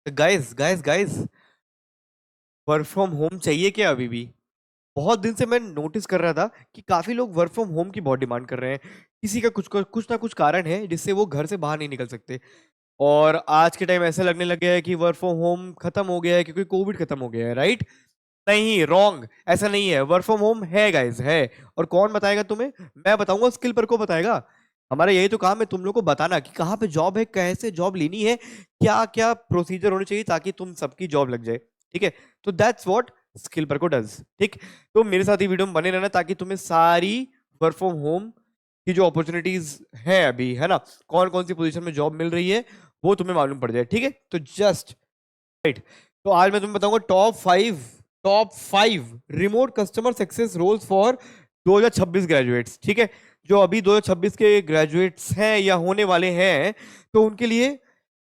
Guys guys guys, work from home चाहिए क्या अभी भी? बहुत दिन से मैं नोटिस कर रहा था कि काफी लोग वर्क फ्रॉम होम की बहुत डिमांड कर रहे हैं। किसी का कुछ ना कुछ कारण है जिससे वो घर से बाहर नहीं निकल सकते। और आज के टाइम ऐसा लगने लग गया है कि वर्क फ्रॉम होम खत्म हो गया है क्योंकि कोविड खत्म हो गया है, राइट? नहीं, रॉन्ग। ऐसा नहीं है, वर्क फ्रॉम होम है गाइस, है। और कौन बताएगा तुम्हें? मैं बताऊंगा, स्किल पर को बताएगा। हमारा यही तो काम है तुम लोग को बताना कि कहाँ पे जॉब है, कैसे जॉब लेनी है, क्या क्या प्रोसीजर होने चाहिए ताकि तुम सबकी जॉब लग जाए। ठीक है? तो दैट्स व्हाट स्किल पर को डज। ठीक? तो मेरे साथ ही वीडियो में बने रहना ताकि तुम्हें सारी वर्क फ्रॉम होम की जो अपॉर्चुनिटीज है अभी, है ना, कौन कौन सी पोजीशन में जॉब मिल रही है, वो तुम्हें मालूम पड़ जाए। ठीक है? तो जस्ट राइट। तो आज मैं तुम्हें बताऊंगा top five remote customer success roles for 2026 graduates. ठीक है? जो अभी 2026 के ग्रेजुएट्स हैं या होने वाले हैं, तो उनके लिए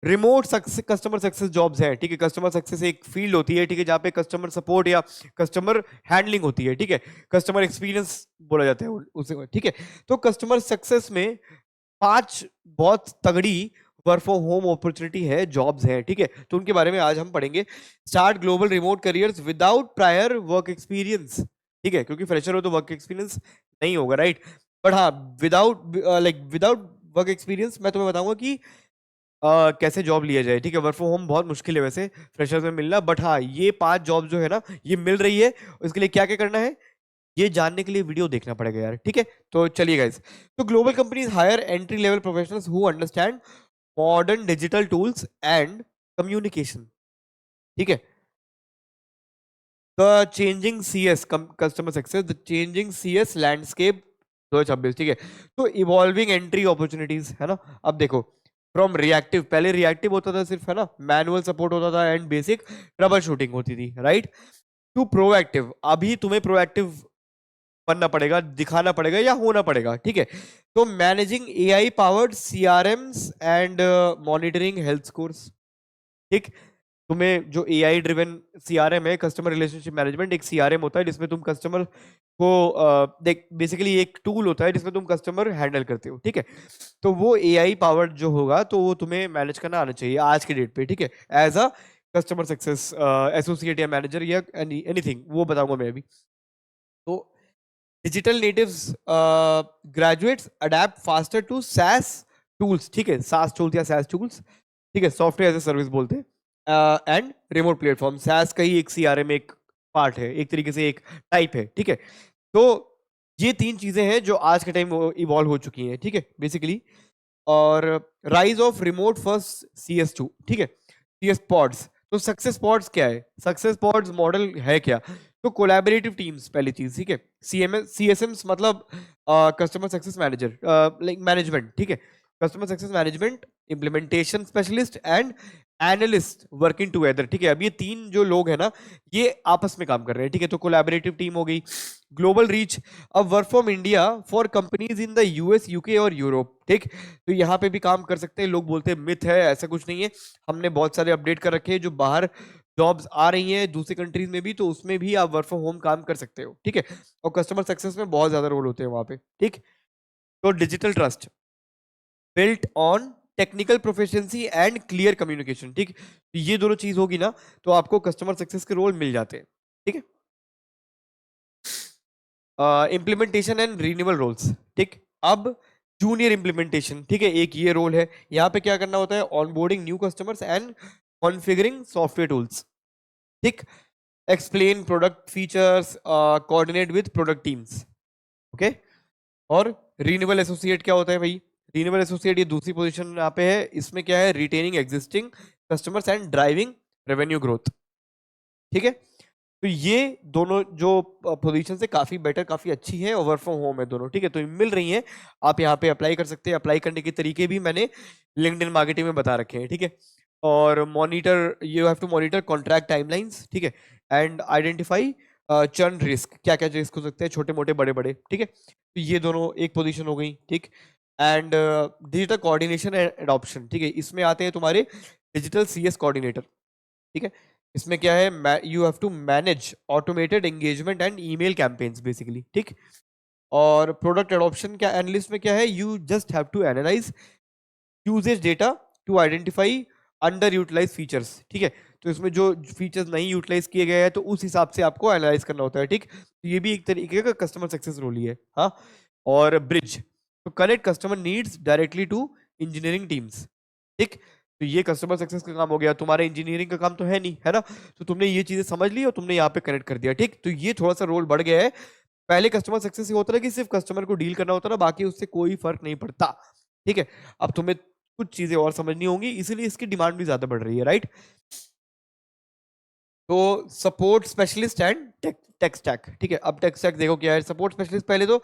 रिमोट कस्टमर सक्सेस जॉब्स हैं। ठीक है? कस्टमर सक्सेस एक फील्ड होती है, ठीक है, जहाँ पे कस्टमर सपोर्ट या कस्टमर हैंडलिंग होती है। ठीक है? कस्टमर एक्सपीरियंस बोला जाता है उसे। ठीक है? तो कस्टमर सक्सेस में 5 बहुत तगड़ी वर्क फ्रॉम होम अपॉर्चुनिटी है, जॉब्स हैं। ठीक है? तो उनके बारे में आज हम पढ़ेंगे। Start global remote careers without prior work experience. ठीक है? क्योंकि फ्रेशर हो तो वर्क एक्सपीरियंस नहीं होगा, राइट? बट हाँ, विदाउट वर्क एक्सपीरियंस मैं तुम्हें बताऊंगा कि कैसे जॉब लिया जाए। ठीक है? वर्क फ्रॉम होम बहुत मुश्किल है वैसे फ्रेशर्स में मिलना, बट हाँ, ये 5 जॉब जो है ना, ये मिल रही है। इसके लिए क्या क्या करना है ये जानने के लिए वीडियो देखना पड़ेगा यार। ठीक है? तो चलिए गाइस। तो global companies hire entry level professionals who understand modern digital tools and communication. ठीक है? The changing CS customer success, the changing CS landscape 2026। ठीक है? तो इवॉल्विंग एंट्री अपॉर्चुनिटीज, है ना। अब देखो, फ्रॉम रिएक्टिव, पहले रिएक्टिव होता था सिर्फ, है ना, मैनुअल सपोर्ट होता था एंड बेसिक ट्रबल शूटिंग होती थी, राइट? टू प्रोएक्टिव, अभी तुम्हें प्रोएक्टिव बनना पड़ेगा, दिखाना पड़ेगा या होना पड़ेगा। ठीक है? तो managing AI powered CRMs and monitoring health scores. ठीक? तुम्हें जो एआई ड्रिवन सीआरएम है, कस्टमर रिलेशनशिप मैनेजमेंट, एक सीआरएम होता है जिसमें तुम कस्टमर को देख, बेसिकली एक टूल होता है जिसमें तुम कस्टमर हैंडल करते हो। ठीक है? तो वो एआई पावर्ड जो होगा तो वो तुम्हें मैनेज करना आना चाहिए आज के डेट पे। ठीक है? As a customer success associate या मैनेजर या एनीथिंग, वो बताऊंगा मैं अभी। तो digital natives graduates adept faster to SaaS tools. ठीक है? SaaS टूल्स या SaaS टूल्स, ठीक है, सॉफ्टवेयर एज ए सर्विस बोलते हैं। एंड रिमोट प्लेटफॉर्म, SaaS का ही एक सीआरएम एक पार्ट है, एक तरीके से एक टाइप है। ठीक है? तो ये 3 चीजें हैं जो आज के टाइम इवॉल्व हो चुकी हैं। ठीक है? बेसिकली। और rise of remote first CS2। ठीक है? CS pods. तो सक्सेस पॉड्स क्या है? सक्सेस पॉड्स मॉडल है क्या? तो कोलैबोरेटिव टीम्स पहली चीज। ठीक है? CSMs मतलब customer success manager, like management. ठीक है? Customer success management, implementation specialist and analyst working together. ठीक है? अब ये 3 जो लोग हैं ना, ये आपस में काम कर रहे हैं। ठीक है? तो कोलैबोरेटिव टीम हो गई। ग्लोबल रीच, अब work from India for companies in the US, UK और यूरोप। ठीक? तो यहाँ पे भी काम कर सकते हैं। लोग बोलते हैं मिथ है, ऐसा कुछ नहीं है। हमने बहुत सारे अपडेट कर रखे हैं जो बाहर जॉब्स आ रही हैं दूसरी कंट्रीज में भी, तो उसमें भी आप वर्क फ्रॉम होम काम कर सकते हो। ठीक है? और कस्टमर सक्सेस में बहुत ज्यादा रोल होते हैं वहां पे। ठीक? तो digital trust built on technical proficiency and clear communication. ठीक? तो ये दोनों चीज होगी ना, तो आपको कस्टमर सक्सेस के रोल मिल जाते हैं। ठीक है? Implementation and renewal roles. ठीक? अब जूनियर इम्प्लीमेंटेशन, ठीक है, एक ये रोल है। यहाँ पे क्या करना होता है? Onboarding new customers and configuring software tools. ठीक? Explain product features, coordinate with product teams. Okay? और रिन्यूअल एसोसिएट क्या होता है भाई? रिन्यूअल एसोसिएट ये दूसरी पोजीशन यहाँ पे है। इसमें क्या है? Retaining existing customers and driving revenue growth. ठीक है? तो ये दोनों जो पोजीशन है काफी बेटर, काफी अच्छी है, और वर्क फ्रॉम होम है दोनों। ठीक है? तो ये मिल रही हैं। आप यहाँ पे अप्लाई कर सकते हैं। अप्लाई करने के तरीके भी मैंने लिंक्डइन मार्केटिंग में बता रखे हैं। ठीक है? और monitor, you have to monitor contract timelines. ठीक है? एंड आइडेंटिफाई चर्न रिस्क, क्या क्या रिस्क हो सकते हैं, छोटे मोटे बड़े बड़े। ठीक है? तो ये दोनों एक पोजीशन हो गई। ठीक? And digital coordination and adoption. ठीक है? इसमें आते हैं तुम्हारे डिजिटल CS कोऑर्डिनेटर। ठीक है? इसमें क्या है? You have to manage automated engagement and email campaigns basically. ठीक? और प्रोडक्ट एडॉप्शन क्या एनालिस्ट में क्या है? You just have to analyse usage data to identify under utilise features, ठीक है। तो इसमें जो फीचर्स नहीं यूटिलाइज किए गए हैं तो उस हिसाब से आपको एनालाइज करना होता है, ठीक। तो ये भी एक तरीके का कस्टमर सक्सेस रोल ही है, हाँ। और ब्रिज, तो connect customer needs directly to engineering teams, ठीक। तो ये कस्टमर सक्सेस का काम हो गया, तुम्हारा इंजीनियरिंग का काम तो है नहीं, है ना। तो तुमने ये चीजें समझ ली और तुमने यहाँ पे कनेक्ट कर दिया, ठीक। तो ये थोड़ा सा रोल बढ़ गया है। पहले कस्टमर सक्सेस ये होता है कि सिर्फ कस्टमर को डील करना होता है ना, बाकी उससे कोई फर्क नहीं पड़ता, ठीक है। अब तुम्हें कुछ चीजें और समझनी होंगी, इसीलिए इसकी डिमांड भी ज्यादा बढ़ रही है, राइट। तो support specialist and tech stack, ठीक है। अब टेक स्टैक देखो क्या है। सपोर्ट स्पेशलिस्ट पहले तो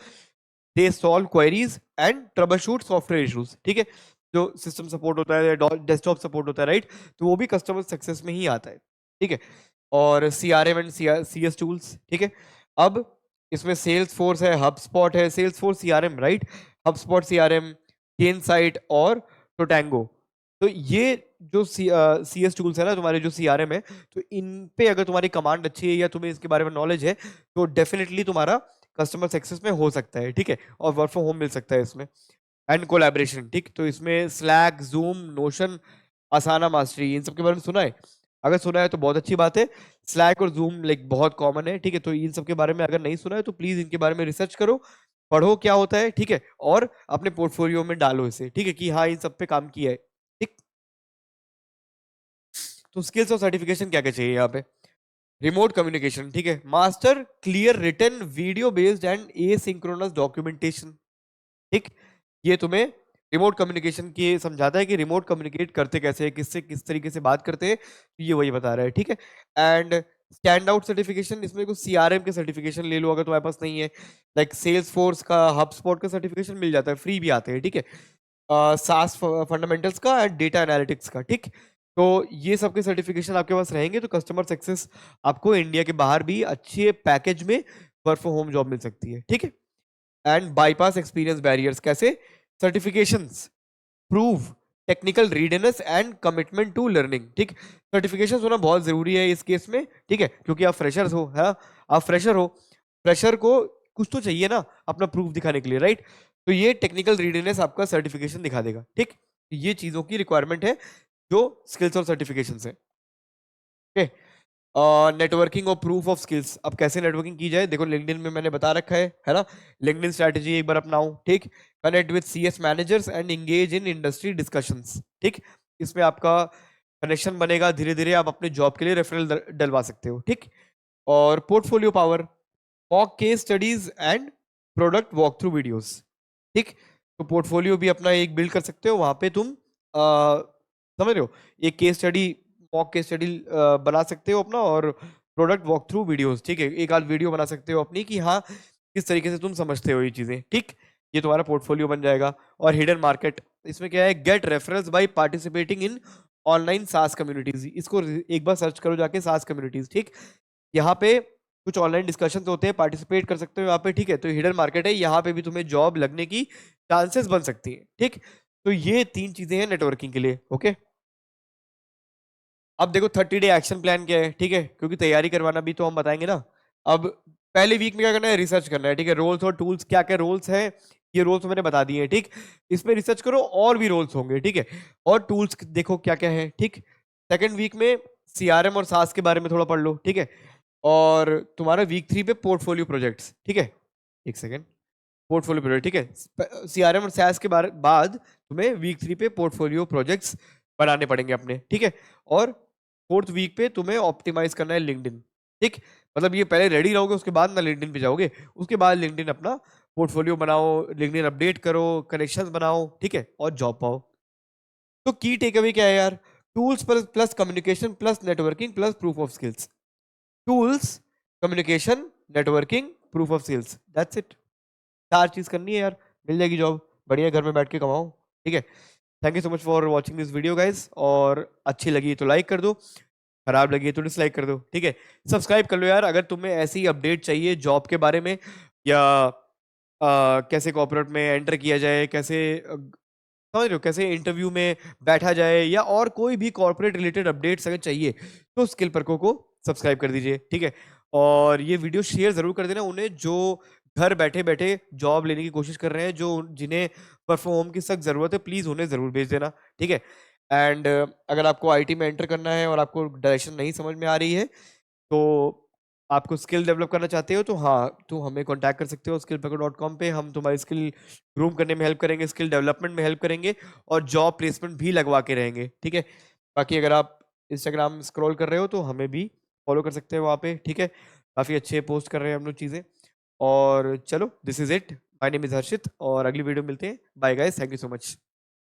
they solve queries and trouble shoot software issues, ठीक है। जो सिस्टम सपोर्ट होता है, डेस्कटॉप सपोर्ट होता है, राइट। तो वो भी कस्टमर सक्सेस में ही आता है, ठीक है। और CRM एंड CS टूल्स, ठीक है। अब इसमें सेल्स फोर्स है, हब स्पॉट है, Salesforce CRM, right. HubSpot CRM, Gainsight और टोटैंगो। तो ये जो CS टूल्स है ना तुम्हारे, जो CRM है, तो इन पे अगर तुम्हारी कमांड अच्छी है या तुम्हें इसके बारे में नॉलेज है तो डेफिनेटली तुम्हारा कस्टमर सक्सेस में हो सकता है, ठीक है। और वर्क फ्रॉम होम मिल सकता है इसमें। एंड कोलैबोरेशन, ठीक। तो इसमें स्लैक, जूम, नोशन, आसाना मास्टरी, इन सब के बारे में सुना है? अगर सुना है तो बहुत अच्छी बात है। स्लैक और जूम लाइक बहुत कॉमन है, ठीक है। तो इन सब के बारे में अगर नहीं सुना है तो प्लीज इनके बारे में रिसर्च करो, पढ़ो क्या होता है, ठीक है। और अपने पोर्टफोलियो में डालो इसे, ठीक है, कि हाँ इन सब पे काम किया है, ठीक। तो स्किल्स और सर्टिफिकेशन क्या क्या चाहिए यहाँ पे? रिमोट कम्युनिकेशन, ठीक है। Master clear written video based and asynchronous documentation, ठीक। ये तुम्हें रिमोट कम्युनिकेशन की समझाता है कि रिमोट कम्युनिकेट करते कैसे हैं, किससे किस तरीके से बात करते हैं, तो ये वही बता रहा है, ठीक है। एंड स्टैंड आउट सर्टिफिकेशन, इसमें कुछ CRM के सर्टिफिकेशन ले लो अगर तुम्हारे पास नहीं है। लाइक सेल्स फोर्स का, हब स्पॉट का सर्टिफिकेशन मिल जाता है, फ्री भी आते हैं, ठीक है। सास फंडामेंटल्स का एंड डेटा एनालिटिक्स का, ठीक। तो ये सब के सर्टिफिकेशन आपके पास रहेंगे तो कस्टमर सक्सेस आपको इंडिया के बाहर भी अच्छे पैकेज में वर्क फ्रॉम होम जॉब मिल सकती है, ठीक है। एंड बाईपास एक्सपीरियंस बैरियर्स कैसे? Certifications prove technical readiness and commitment to learning, ठीक। सर्टिफिकेशन होना बहुत जरूरी है इस केस में, ठीक है, क्योंकि आप फ्रेशर्स हो, है ना। आप फ्रेशर हो, फ्रेशर को कुछ तो चाहिए ना अपना प्रूफ दिखाने के लिए, राइट। तो ये टेक्निकल रीडनेस आपका सर्टिफिकेशन दिखा देगा, ठीक। ये चीजों की रिक्वायरमेंट है जो स्किल्स और सर्टिफिकेशन है, ठीक। नेटवर्किंग और प्रूफ ऑफ स्किल्स, अब कैसे नेटवर्किंग की जाए देखो, लिंक्डइन में मैंने बता रखा है ना। लिंक्डइन स्ट्रैटेजी एक बार अपनाओ, ठीक। Connect with CS managers and engage in industry discussions, ठीक। इसमें आपका कनेक्शन बनेगा, धीरे धीरे आप अपने जॉब के लिए रेफरल डलवा सकते हो, ठीक। और portfolio power, mock case studies and product walk through videos, ठीक। तो पोर्टफोलियो भी अपना एक बिल्ड कर सकते हो, वहां पे तुम समझ रहे हो, एक case study, mock case study बना सकते हो अपना, और प्रोडक्ट वॉक थ्रू वीडियोस, ठीक है। एक आध वीडियो बना सकते हो अपनी कि हाँ किस तरीके से तुम समझते हो ये चीजें, ठीक। ये तुम्हारा पोर्टफोलियो बन जाएगा। और हिडन मार्केट, इसमें क्या है? Get reference by participating in online SaaS communities, इसको एक बार सर्च करो जाके, सास कम्युनिटीज, ठीक। यहाँ पे कुछ ऑनलाइन डिस्कशन होते हैं, पार्टिसिपेट कर सकते हो यहाँ पे, ठीक है। तो हिडन मार्केट है, यहाँ पे भी तुम्हें जॉब लगने की चांसेस बन सकती है, ठीक। तो ये 3 चीजें हैं नेटवर्किंग के लिए, ओके। अब देखो 30 डे एक्शन प्लान क्या है, ठीक है, क्योंकि तैयारी करवाना भी तो हम बताएंगे ना। अब पहले वीक में क्या करना है? रिसर्च करना है, ठीक है। रोल्स और टूल्स, क्या क्या रोल्स हैं, ये रोल्स मैंने बता दिए हैं, ठीक। इसमें रिसर्च करो, और भी रोल्स होंगे, ठीक है। और टूल्स देखो क्या क्या है, ठीक। सेकंड वीक में CRM और सास के बारे में थोड़ा पढ़ लो, ठीक है। और तुम्हारा वीक 3 पे पोर्टफोलियो प्रोजेक्ट्स, ठीक है। एक सेकेंड, पोर्टफोलियो प्रोजेक्ट, ठीक है। CRM और सास के बारे बाद तुम्हें वीक 3 पे पोर्टफोलियो प्रोजेक्ट्स बनाने पड़ेंगे अपने, ठीक है। और फोर्थ वीक पे तुम्हें ऑप्टिमाइज करना है लिंक्डइन, ठीक। मतलब ये पहले रेडी रहोगे, उसके बाद ना लिंक्डइन पे जाओगे, उसके बाद लिंक्डइन अपना पोर्टफोलियो बनाओ, लिंक्डइन अपडेट करो, कनेक्शंस बनाओ, ठीक है, और जॉब पाओ। तो की टेक अवे क्या है यार? Tools plus plus communication plus networking plus proof of skills. Tools, communication, networking, proof of skills, that's it. 4 चीज करनी है यार, मिल जाएगी जॉब, बढ़िया, घर में बैठ के कमाओ, ठीक है। Thank you so much for watching this video guys, और अच्छी लगी तो लाइक कर दो, खराब लगी तो डिसलाइक कर दो, ठीक है। सब्सक्राइब कर लो यार, अगर तुम्हें ऐसी अपडेट चाहिए जॉब के बारे में, या कैसे कॉर्पोरेट में एंटर किया जाए, कैसे समझ रहे हो, कैसे इंटरव्यू में बैठा जाए, या और कोई भी कॉर्पोरेट रिलेटेड अपडेट्स अगर चाहिए तो स्किल पर्को को सब्सक्राइब कर दीजिए, ठीक है। और ये वीडियो शेयर जरूर कर देना उन्हें जो घर बैठे बैठे जॉब लेने की कोशिश कर रहे हैं, जो जिन्हें वर्क फ्रॉम होम की सख्त जरूरत है, प्लीज उन्हें जरूर भेज देना, ठीक है। एंड अगर आपको आईटी में एंटर करना है और आपको डायरेक्शन नहीं समझ में आ रही है, तो आपको स्किल डेवलप करना चाहते हो, तो हाँ, तो हमें कांटेक्ट कर सकते हो skillpacker.com पे। हम तुम्हारी स्किल ग्रूम करने में हेल्प करेंगे, स्किल डेवलपमेंट में हेल्प करेंगे, और जॉब प्लेसमेंट भी लगवा के रहेंगे, ठीक है। बाकी अगर आप इंस्टाग्राम स्क्रॉल कर रहे हो तो हमें भी फॉलो कर सकते हैं वहाँ पे, ठीक है। काफ़ी अच्छे पोस्ट कर रहे हैं हम लोग चीज़ें। और चलो, this is it. My name is Harshit, और अगली वीडियो मिलते हैं। Bye guys, thank you so much.